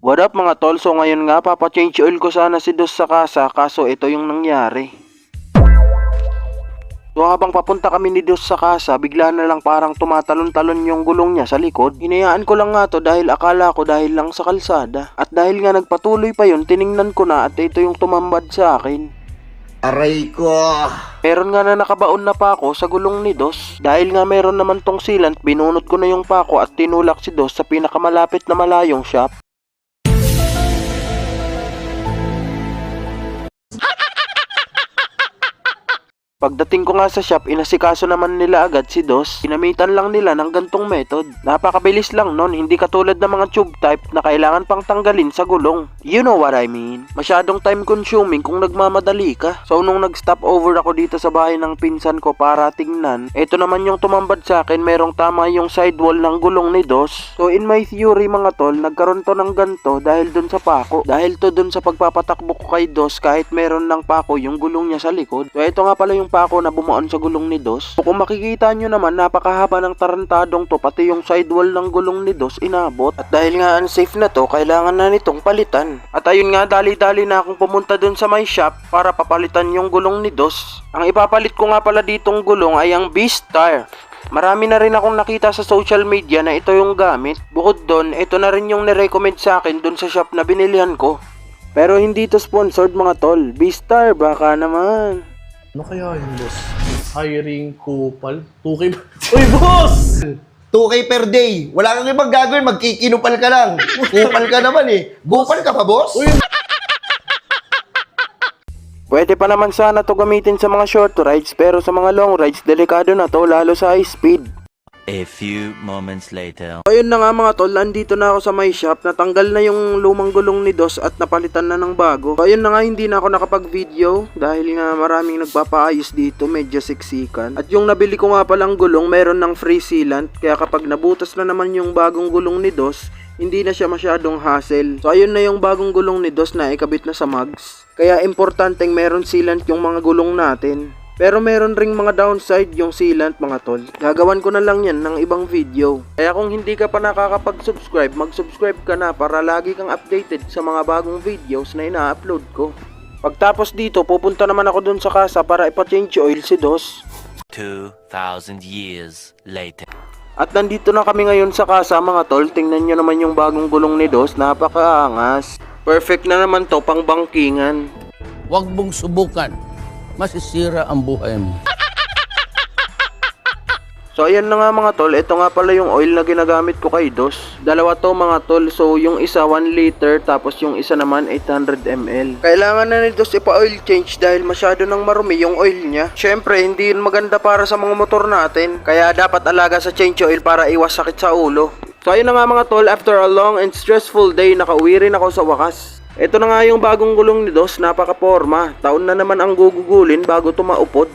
What up mga tol? So ngayon nga papa-change oil ko sana si Dos sa kasa, kaso ito yung nangyari. So habang papunta kami ni Dos sa kasa, bigla na lang parang tumatalon-talon yung gulong niya sa likod. Hinayaan ko lang nga to dahil akala ko dahil lang sa kalsada. At dahil nga nagpatuloy pa yun, tiningnan ko na at ito yung tumambad sa akin. Aray ko! Meron nga na nakabaon na pako sa gulong ni Dos. Dahil nga meron naman tong sealant, binunot ko na yung pako at tinulak si Dos sa pinakamalapit na malayong shop. Pagdating ko nga sa shop, inasikaso naman nila agad si Dos. Ginamitan lang nila ng gantong method. Napakabilis lang nun, hindi katulad ng mga tube type na kailangan pang tanggalin sa gulong. You know what I mean? Masyadong time consuming kung nagmamadali ka. So nung nag-stop over ako dito sa bahay ng pinsan ko para tingnan, eto naman yung tumambad sa akin, merong tama yung sidewall ng gulong ni Dos. So in my theory mga tol, nagkaroon to ng ganto dahil dun sa pako. Dahil to dun sa pagpapatakbo ko kay Dos kahit meron ng pako yung gulong niya sa likod. So ito nga pala yung pako na bumuon sa gulong ni Dos. So, kung makikita nyo naman, napakahaba ng tarantadong to, pati yung sidewall ng gulong ni Dos inabot. At dahil nga unsafe na to, kailangan na nitong palitan. At ayun nga, dali-dali na akong pumunta dun sa my shop para papalitan yung gulong ni Dos. Ang ipapalit ko nga pala ditong gulong ay ang Beast Tire. Marami na rin akong nakita sa social media na ito yung gamit. Bukod doon, ito na rin yung nirecommend sa akin dun sa shop na binilihan ko. Pero hindi to sponsored mga tol. Beast Tire, baka naman. Ano kaya yung boss? Hiring kupal? 2K? Uy, boss! 2K per day. Wala kang ibang gagawin, magkikinupal ka lang. Kupal ka naman eh. Kupal ka pa, boss? Uy, Pwede pa naman sana to gamitin sa mga short rides, pero sa mga long rides, delikado na to lalo sa high speed. A few moments later. Ayun na nga mga tol, andito na ako sa my shop. Natanggal na yung lumang gulong ni Dos at napalitan na ng bago. Ayun na nga, hindi na ako nakapag-video dahil nga maraming nagpapaayos dito, medyo siksikan. At yung nabili ko nga palang gulong, meron ng free sealant. Kaya kapag nabutas na naman yung bagong gulong ni Dos, hindi na siya masyadong hassle. So ayun na yung bagong gulong ni Dos na ikabit na sa mugs. Kaya importanteng meron sealant yung mga gulong natin. Pero meron ring mga downside yung sealant mga tol. Gagawan ko na lang yan ng ibang video. Kaya kung hindi ka pa nakakapag-subscribe, mag-subscribe ka na para lagi kang updated sa mga bagong videos na ina-upload ko. Pagtapos dito, pupunta naman ako dun sa kasa para ipa-change oil si Dos. 2,000 years later. At nandito na kami ngayon sa kasa mga tol. Tingnan nyo naman yung bagong gulong ni Dos. Napakaangas. Perfect na naman to pang bangkingan. Huwag mong subukan. Masisira ang buhay mo. So ayan na nga mga tol, ito nga pala yung oil na ginagamit ko kay Dos. Dalawa to mga tol, so yung isa 1 liter tapos yung isa naman 800 ml. Kailangan na ni Dos ipa-oil change dahil masyado nang marumi yung oil niya. Syempre hindi yun maganda para sa mga motor natin, kaya dapat alaga sa change oil para iwas sakit sa ulo. So ayun na nga mga tol, after a long and stressful day, nakauwi rin ako sa wakas. Ito na nga yung bagong gulong ni Dos, napaka-porma. Taon na naman ang gugugulin bago tumaupod.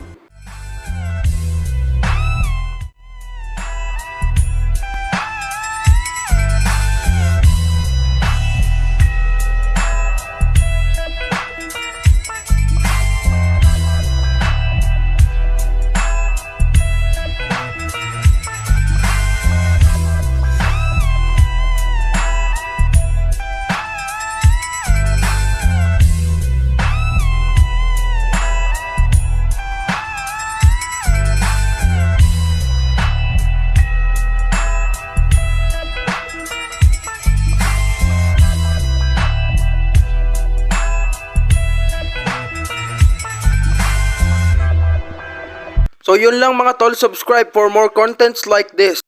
So yun lang mga tol, subscribe for more contents like this.